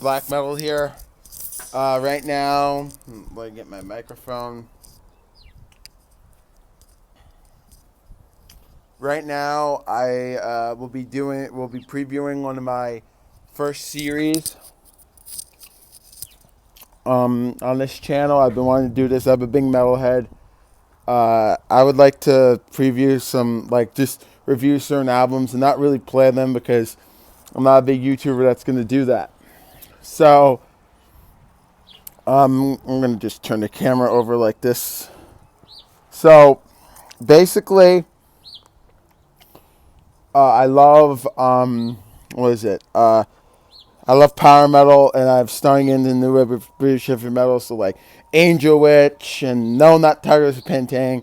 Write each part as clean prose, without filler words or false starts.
black metal here. Right now, let me get my microphone. Right now, I will be previewing one of my first series on this channel. I've been wanting to do this. I'm a big metalhead. I would like to preview some, just review certain albums and not really play them because I'm not a big YouTuber that's going to do that. So, I'm going to just turn the camera over like this. So, basically, I love, what is it? I love power metal, and I'm starting into new British heavy metal, so like Angel Witch, and no, not Tigers of Pantang,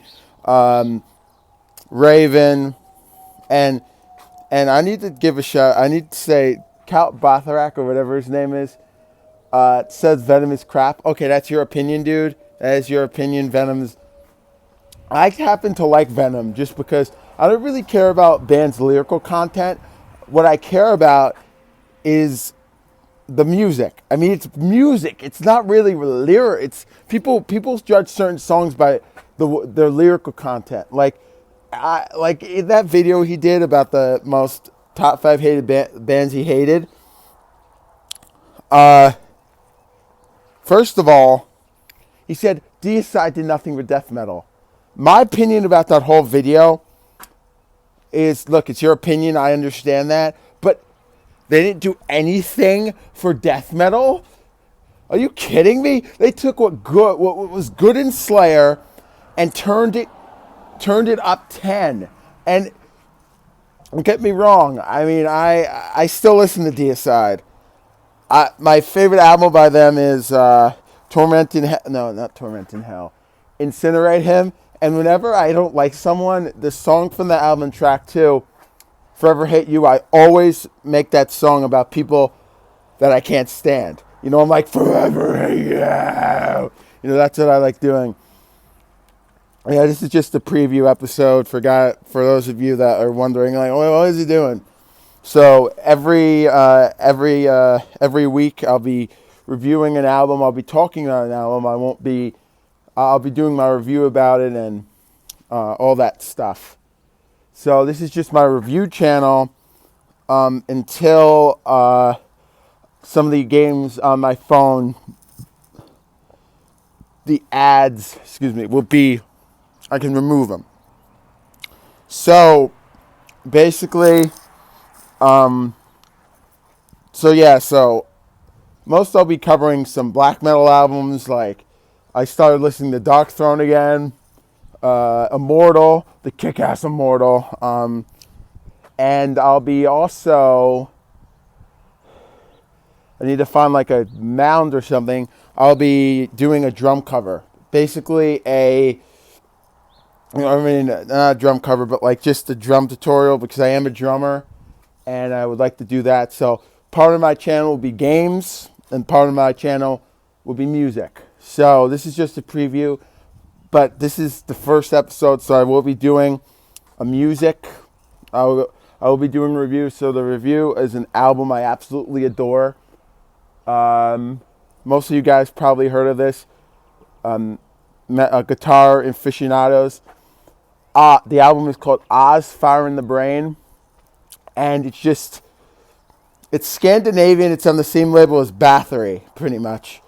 Raven, and I need to give a shout. I need to say Count Botharak or whatever his name is. It says Venom is crap. Okay, that's your opinion, dude. That is your opinion. Venom's. I happen to like Venom just because I don't really care about bands' lyrical content. What I care about is the music. I mean, it's music. It's not really lyric. It's people judge certain songs by their lyrical content. Like in that video he did about the most top 5 hated bands he hated. First of all, he said Deicide did nothing for death metal. My opinion about that whole video is, look, it's your opinion. I understand that, but they didn't do anything for death metal. Are you kidding me? They took what was good in Slayer and turned it up 10. And don't get me wrong. I mean, I still listen to Deicide. My favorite album by them is Torment in Hell. No, not Torment in Hell. Incinerate Him. And whenever I don't like someone, the song from the album, track 2, Forever Hate You, I always make that song about people that I can't stand. You know, I'm like, forever hate you. You know, that's what I like doing. Yeah, this is just a preview episode for those of you that are wondering, like, what is he doing? So every week I'll be reviewing an album. I'll be talking about an album. I'll be doing my review about it and all that stuff. So this is just my review channel until some of the games on my phone, the ads, will be, I can remove them. So basically, so most I'll be covering some black metal albums. Like I started listening to Dark Throne again, Immortal, the kick-ass Immortal, and I'll be also, I need to find like a mound or something. I'll be doing a drum cover, basically not a drum cover, but like just a drum tutorial because I am a drummer, and I would like to do that. So part of my channel will be games, and part of my channel will be music. So this is just a preview, but this is the first episode, so I will be doing a music. I will be doing a review. So the review is an album I absolutely adore. Most of you guys probably heard of this. Guitar aficionados. The album is called Oz Fire in the Brain, and it's Scandinavian. It's on the same label as Bathory, pretty much.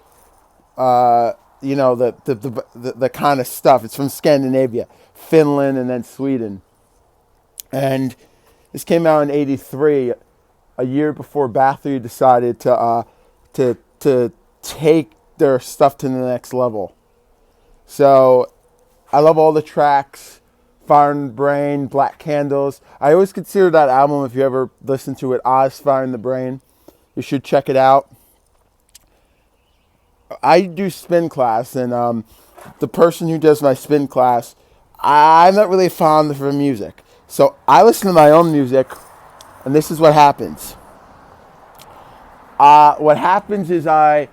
You know, the kind of stuff. It's from Scandinavia, Finland, and then Sweden. And this came out in '83, a year before Bathory decided to take their stuff to the next level. So I love all the tracks. Fire in the Brain, Black Candles. I always consider that album, if you ever listen to it, Oz Fire in the Brain. You should check it out. I do spin class, and the person who does my spin class, I'm not really fond of her music. So I listen to my own music, and this is what happens. What happens is I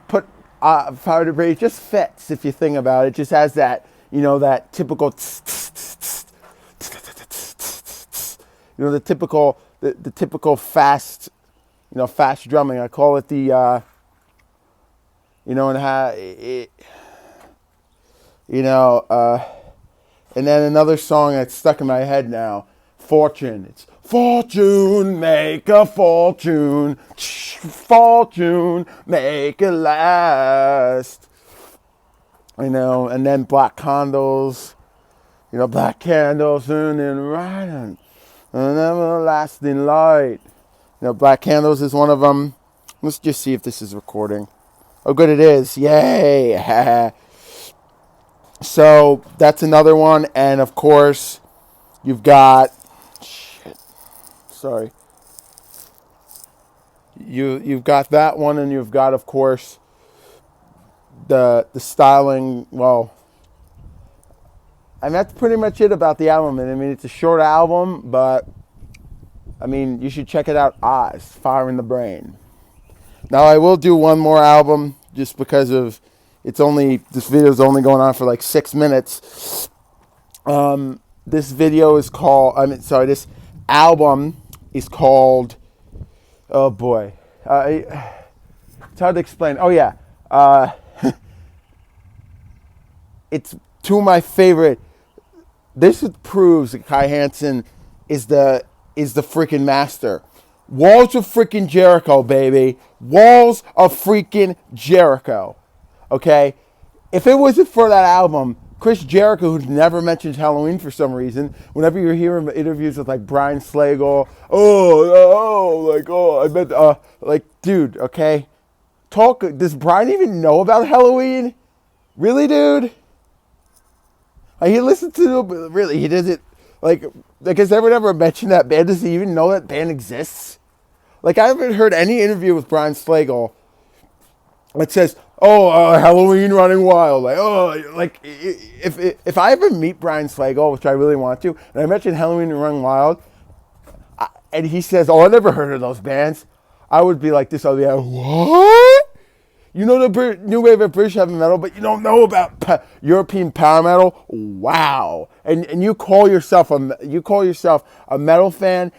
put Fire in the Brain. It just fits, if you think about it. It just has that, you know, that typical, you know, the typical fast fast drumming. I call it the, and how it, and then another song that's stuck in my head now, Fortune. It's fortune, make a fortune, fortune, make it last. And then Black Candles, Black Candles burning riding, an everlasting light. Black Candles is one of them. Let's just see if this is recording. Oh, good, it is. Yay. So that's another one. And of course, you've got, you've got that one, and you've got, of course, the styling. Well, and that's pretty much it about the album. And I mean, it's a short album, but I mean, you should check it out. Oz, Fire in the Brain. Now, I will do one more album just because of this video is only going on for like 6 minutes. This video is called, this album is called, oh boy, it's hard to explain. Oh yeah, it's two of my favorite. This proves that Kai Hansen is the freaking master. Walls of freaking Jericho, baby. Walls of freaking Jericho. Okay? If it wasn't for that album, Chris Jericho, who never mentions Halloween for some reason, whenever you hear him in interviews with like Brian Slagle, dude, okay? Does Brian even know about Halloween? Really, dude? He listens to it, really, he doesn't, has everyone ever mentioned that band? Does he even know that band exists? I haven't heard any interview with Brian Slagle that says, Halloween Running Wild. If I ever meet Brian Slagle, which I really want to, and I mention Halloween Running Wild, and he says, I never heard of those bands, I would be like this, I'll be like, what? You know the new wave of British heavy metal, but you don't know about European power metal? Wow. And you call yourself a metal fan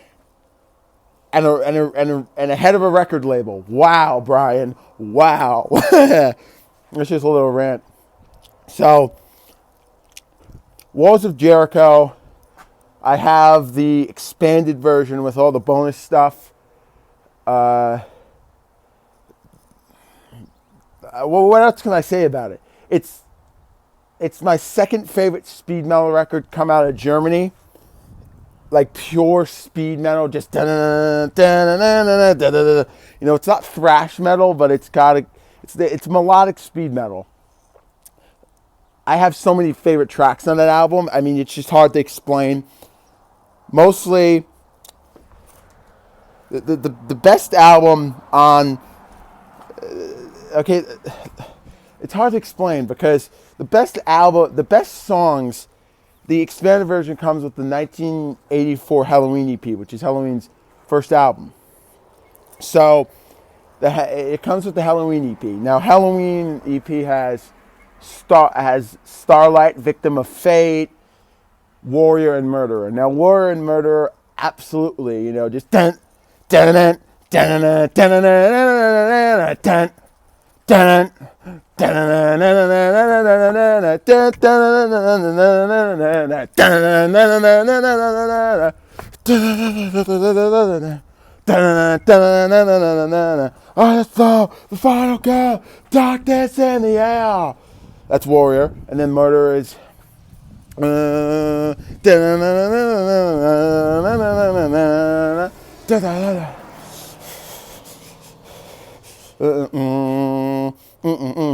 and a head of a record label. Wow, Brian. Wow. That's just a little rant. So, Walls of Jericho. I have the expanded version with all the bonus stuff. What else can I say about it? It's my second favorite speed metal record come out of Germany. Like pure speed metal, just it's not thrash metal, but it's melodic speed metal. I have so many favorite tracks on that album. I mean, it's just hard to explain. Mostly, the best album on. Okay, it's hard to explain because the best songs. The expanded version comes with the 1984 Halloween EP, which is Halloween's first album. So, it comes with the Halloween EP. Now, Halloween EP has Starlight, Victim of Fate, Warrior, and Murderer. Now, Warrior and Murderer, absolutely, just dun dun dun dun dun dun dun dun dun. I saw the final girl, darkness in the air. That's Warrior, and then Murderer is.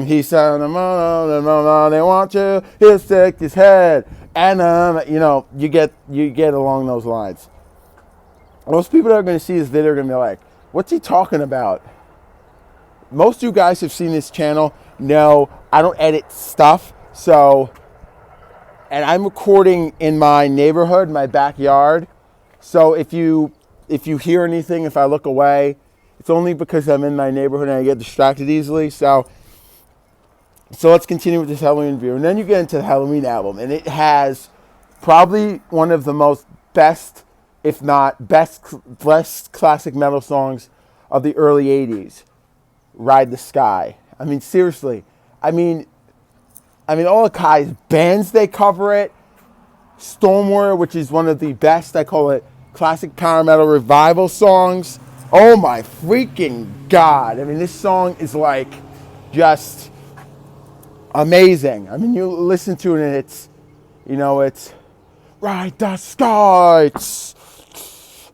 He said, they want you, he'll stick his head. And, you get along those lines. Most people that are going to see this video are going to be like, what's he talking about? Most of you guys have seen this channel know I don't edit stuff. So, and I'm recording in my neighborhood, my backyard. So if you hear anything, if I look away, it's only because I'm in my neighborhood and I get distracted easily. So let's continue with this Halloween review. And then you get into the Halloween album. And it has probably one of the most best, if not best classic metal songs of the early 80s. Ride the Sky. I mean, seriously. I mean, all of Kai's bands, they cover it. Stormwater, which is one of the best, I call it, classic power metal revival songs. Oh my freaking God. I mean, this song is like just amazing. I mean, you listen to it and it's, it's Ride the Sky. I'm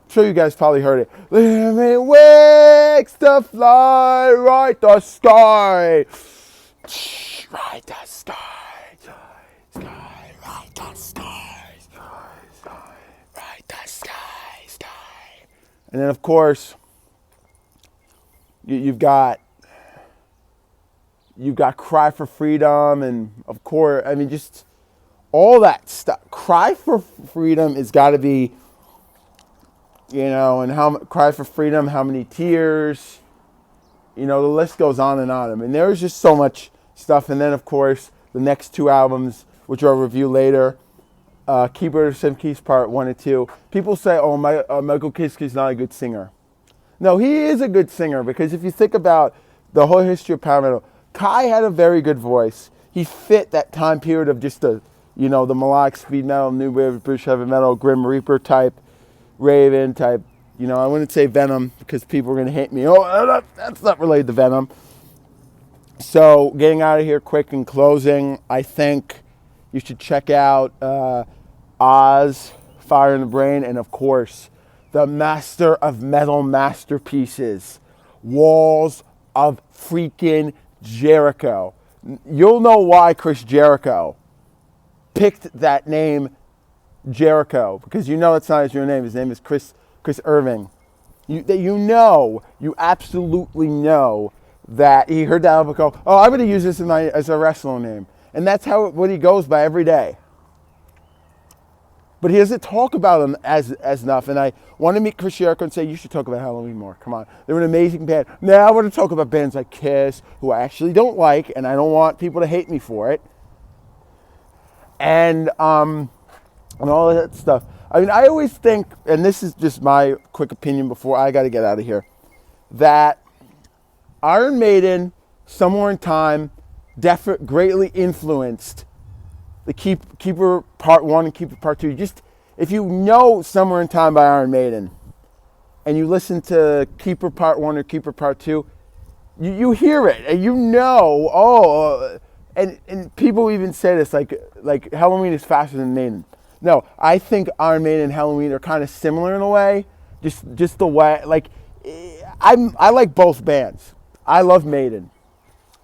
sure you guys probably heard it. Living wings to fly, ride the sky. Ride the sky. Sky, ride the sky. Ride the sky. And then, of course, you've got Cry for Freedom, and of course, I mean, just all that stuff. Cry for Freedom has got to be, and Cry for Freedom, How Many Tears, the list goes on and on. I mean, there's just so much stuff. And then, of course, the next two albums, which I'll review later, Keyboard of Seven Keys Part 1 and 2. People say, Michael Kiske not a good singer. No, he is a good singer, because if you think about the whole history of power metal, Kai had a very good voice. He fit that time period of just the melodic speed metal, new wave, British heavy metal, Grim Reaper type, Raven type. I wouldn't say Venom because people are going to hate me. Oh, that's not related to Venom. So getting out of here quick and closing, I think you should check out Oz, Fire in the Brain, and of course, the master of metal masterpieces, Walls of freaking Jericho. You'll know why Chris Jericho picked that name Jericho, because that's not his real name. His name is Chris Irving. You absolutely know that he heard that album go, I'm going to use this as a wrestling name. And that's what he goes by every day. But he doesn't talk about him as enough. And I want to meet Chris Jericho and say, you should talk about Halloween more. Come on. They're an amazing band. Now I want to talk about bands like Kiss, who I actually don't like, and I don't want people to hate me for it. And all that stuff. I mean, I always think, and this is just my quick opinion before I got to get out of here, that Iron Maiden, somewhere in time, greatly influenced the Keeper Part 1 and Keeper Part 2. Just, if you know Somewhere in Time by Iron Maiden, and you listen to Keeper Part 1 or Keeper Part 2, you hear it, and and people even say this, like Halloween is faster than Maiden. No, I think Iron Maiden and Halloween are kind of similar in a way, just the way, I like both bands. I love Maiden.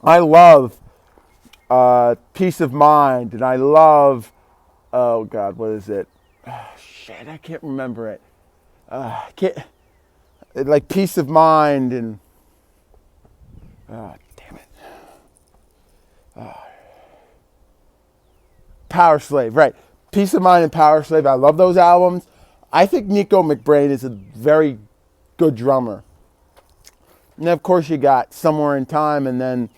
I love Peace of Mind, and I love, oh God, what is it? Oh, shit, I can't remember it. Like Peace of Mind and, oh, damn it. Power Slave, right. Peace of Mind and Power Slave, I love those albums. I think Nico McBrain is a very good drummer. And then, of course, you got Somewhere in Time, and then,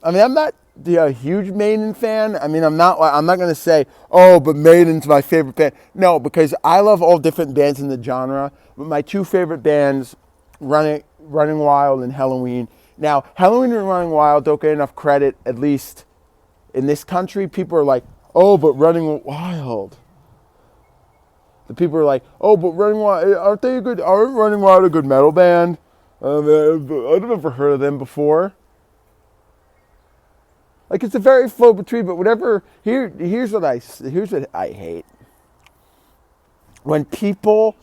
I mean, I'm not a huge Maiden fan. I mean, I'm not going to say, but Maiden's my favorite band. No, because I love all different bands in the genre. But my two favorite bands, Running Wild and Halloween. Now, Halloween and Running Wild don't get enough credit, at least in this country. People are like, but Running Wild. The people are like, but Running Wild, aren't Running Wild a good metal band? I've never heard of them before. Like, it's a very flow between, but whatever. Here's what I hate. When people.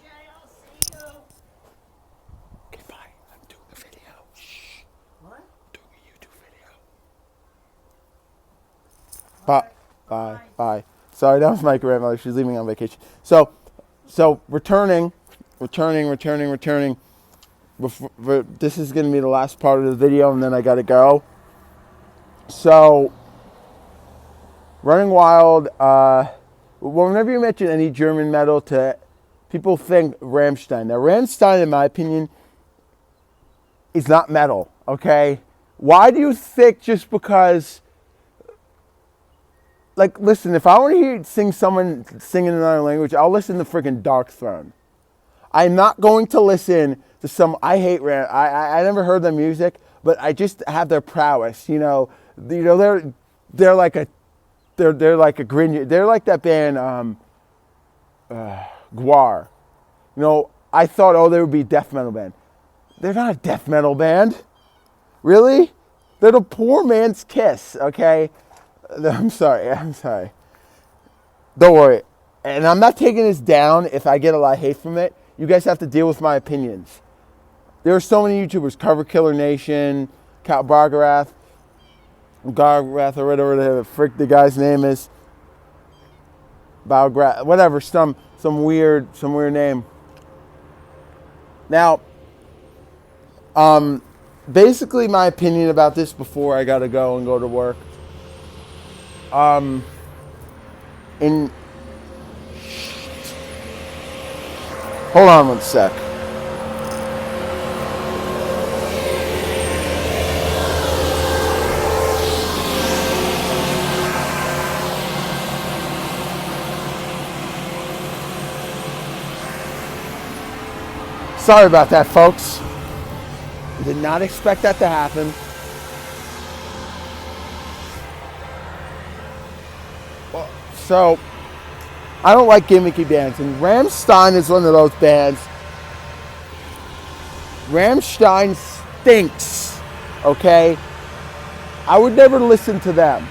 Okay, bye. I'm doing a video. Shh. What? I'm doing a YouTube video. Bye. Sorry, that was my grandmother. She's leaving on vacation. So returning. This is going to be the last part of the video, and then I got to go. So, Running Wild, whenever you mention any German metal, people think Rammstein. Now, Rammstein, in my opinion, is not metal, okay? Why do you think just because, listen, if I want to hear someone sing in another language, I'll listen to freaking Dark Throne. I'm not going to listen to some. I hate Ram. I never heard their music, but I just have their prowess. They're like a Griffin. They're like that band Guar. I thought, oh, they would be a death metal band. They're not a death metal band. Really? They're the poor man's Kiss, okay? I'm sorry. Don't worry. And I'm not taking this down if I get a lot of hate from it. You guys have to deal with my opinions. There are so many YouTubers, Cover Killer Nation, Cal Bargarath, Gargrath, or whatever the frick the guy's name is. Balgrath, whatever, some weird name. Now, basically my opinion about this before I gotta go and go to work. Hold on one sec. Sorry about that, folks. Did not expect that to happen. So, I don't like gimmicky bands, and Rammstein is one of those bands. Rammstein stinks, okay? I would never listen to them.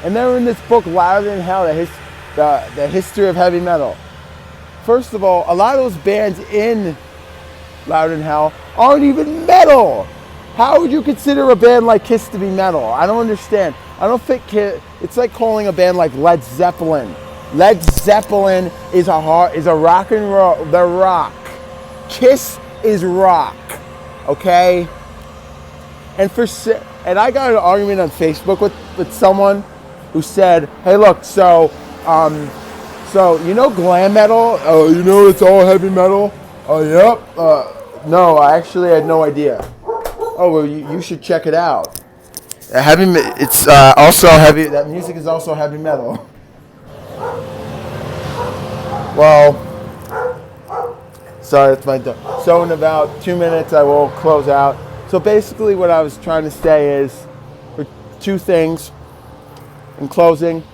And they're in this book, Louder Than Hell, the history of heavy metal. First of all, a lot of those bands in Louder Than Hell aren't even metal. How would you consider a band like Kiss to be metal? I don't understand. I don't think it's like calling a band like Led Zeppelin. Led Zeppelin is a rock and roll. They're rock. Kiss is rock. Okay. And I got an argument on Facebook with someone who said, "Hey, look, so glam metal? Oh, it's all heavy metal? Oh, yep. No, I actually had no idea. Oh, well, you should check it out. It's also heavy. That music is also heavy metal. Well, sorry, that's my dog. So in about 2 minutes, I will close out. So basically, what I was trying to say is, for two things in closing.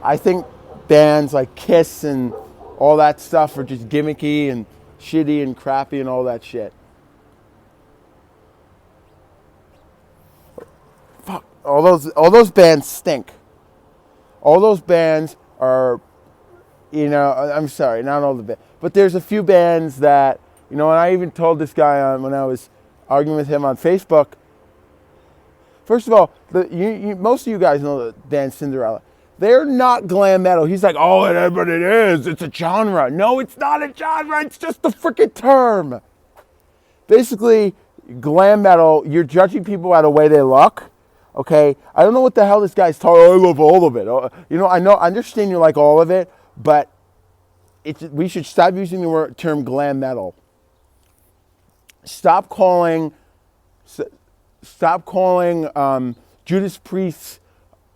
I think bands like Kiss and all that stuff are just gimmicky and shitty and crappy and all that shit. Fuck, all those bands stink. All those bands are, I'm sorry, not all the bands, but there's a few bands that, and I even told this guy when I was arguing with him on Facebook. First of all, most of you guys know the band Cinderella. They're not glam metal. He's like, oh, but it is. It's a genre. No, it's not a genre. It's just a freaking term. Basically, glam metal, you're judging people by the way they look. Okay? I don't know what the hell this guy's talking. I love all of it. I understand you like all of it, but we should stop using the term glam metal. Stop calling Judas Priest's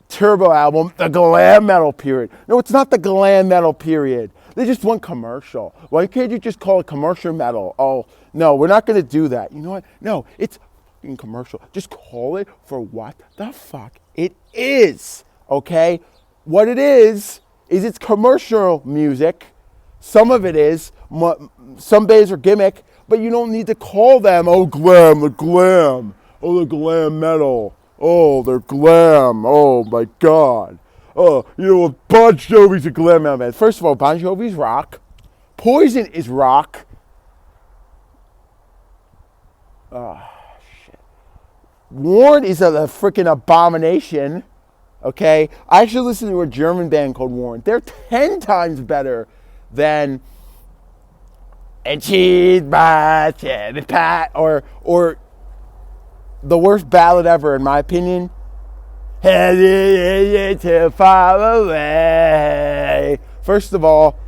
Turbo album the glam metal period. No, it's not the glam metal period. They just want commercial. Why can't you just call it commercial metal? Oh, no, we're not going to do that. You know what? No, it's fucking commercial. Just call it for what the fuck it is, okay? What it is it's commercial music. Some of it is. Some bands are gimmick, but you don't need to call them, the glam metal. Oh, they're glam. Oh, my God. Oh, Bon Jovi's a glam metal band. First of all, Bon Jovi's rock. Poison is rock. Oh, shit. Warren is a freaking abomination. Okay? I actually listened to a German band called Warren. They're 10 times better than And She's My Cherry Pie or the worst ballad ever, in my opinion. Too far away. First of all,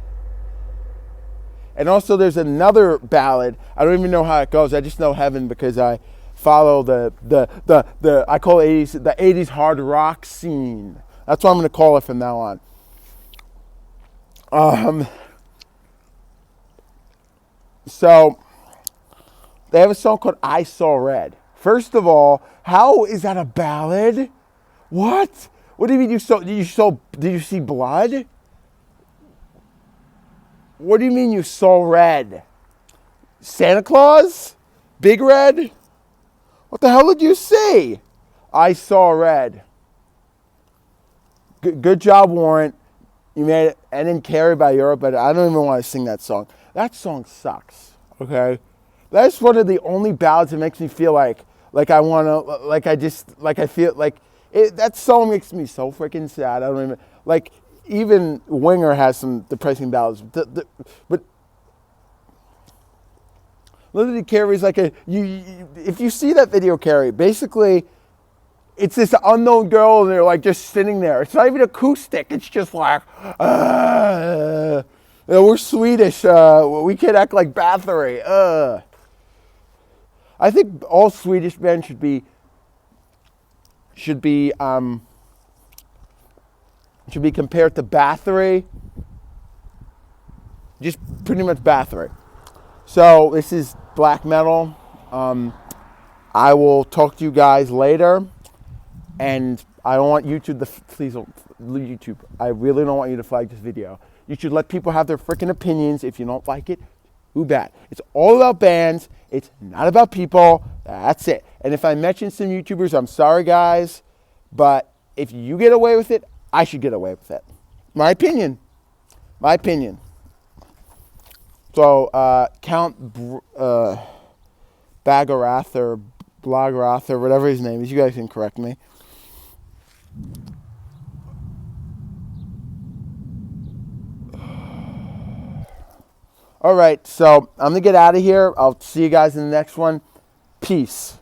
and also there's another ballad. I don't even know how it goes. I just know Heaven because I follow the I call 80s the 80s hard rock scene. That's what I'm going to call it from now on. So they have a song called I Saw Red. First of all, how is that a ballad? What? What do you mean did you see blood? What do you mean you saw red? Santa Claus? Big Red? What the hell did you see? I saw red. Good job, Warrant. You made it. And then Carrie by Europe, but I don't even want to sing that song. That song sucks. Okay? That's one of the only ballads that makes me feel like I want to, I feel like that song makes me so freaking sad. I don't even, even Winger has some depressing ballads. But literally Carrie's like if you see that video, Carrie, basically it's this unknown girl and they're like just sitting there. It's not even acoustic. It's just like, we're Swedish. We can't act like Bathory. I think all Swedish men should be compared to Bathory. Just pretty much Bathory. So this is black metal. I will talk to you guys later. And I don't want YouTube please don't, YouTube. I really don't want you to flag this video. You should let people have their freaking opinions. If you don't like it, too bad. It's all about bands. It's not about people. That's it. And if I mention some YouTubers, I'm sorry, guys. But if you get away with it, I should get away with it. My opinion. My opinion. So, Count Bagarath or Blograth or whatever his name is, you guys can correct me. All right, so I'm going to get out of here. I'll see you guys in the next one. Peace.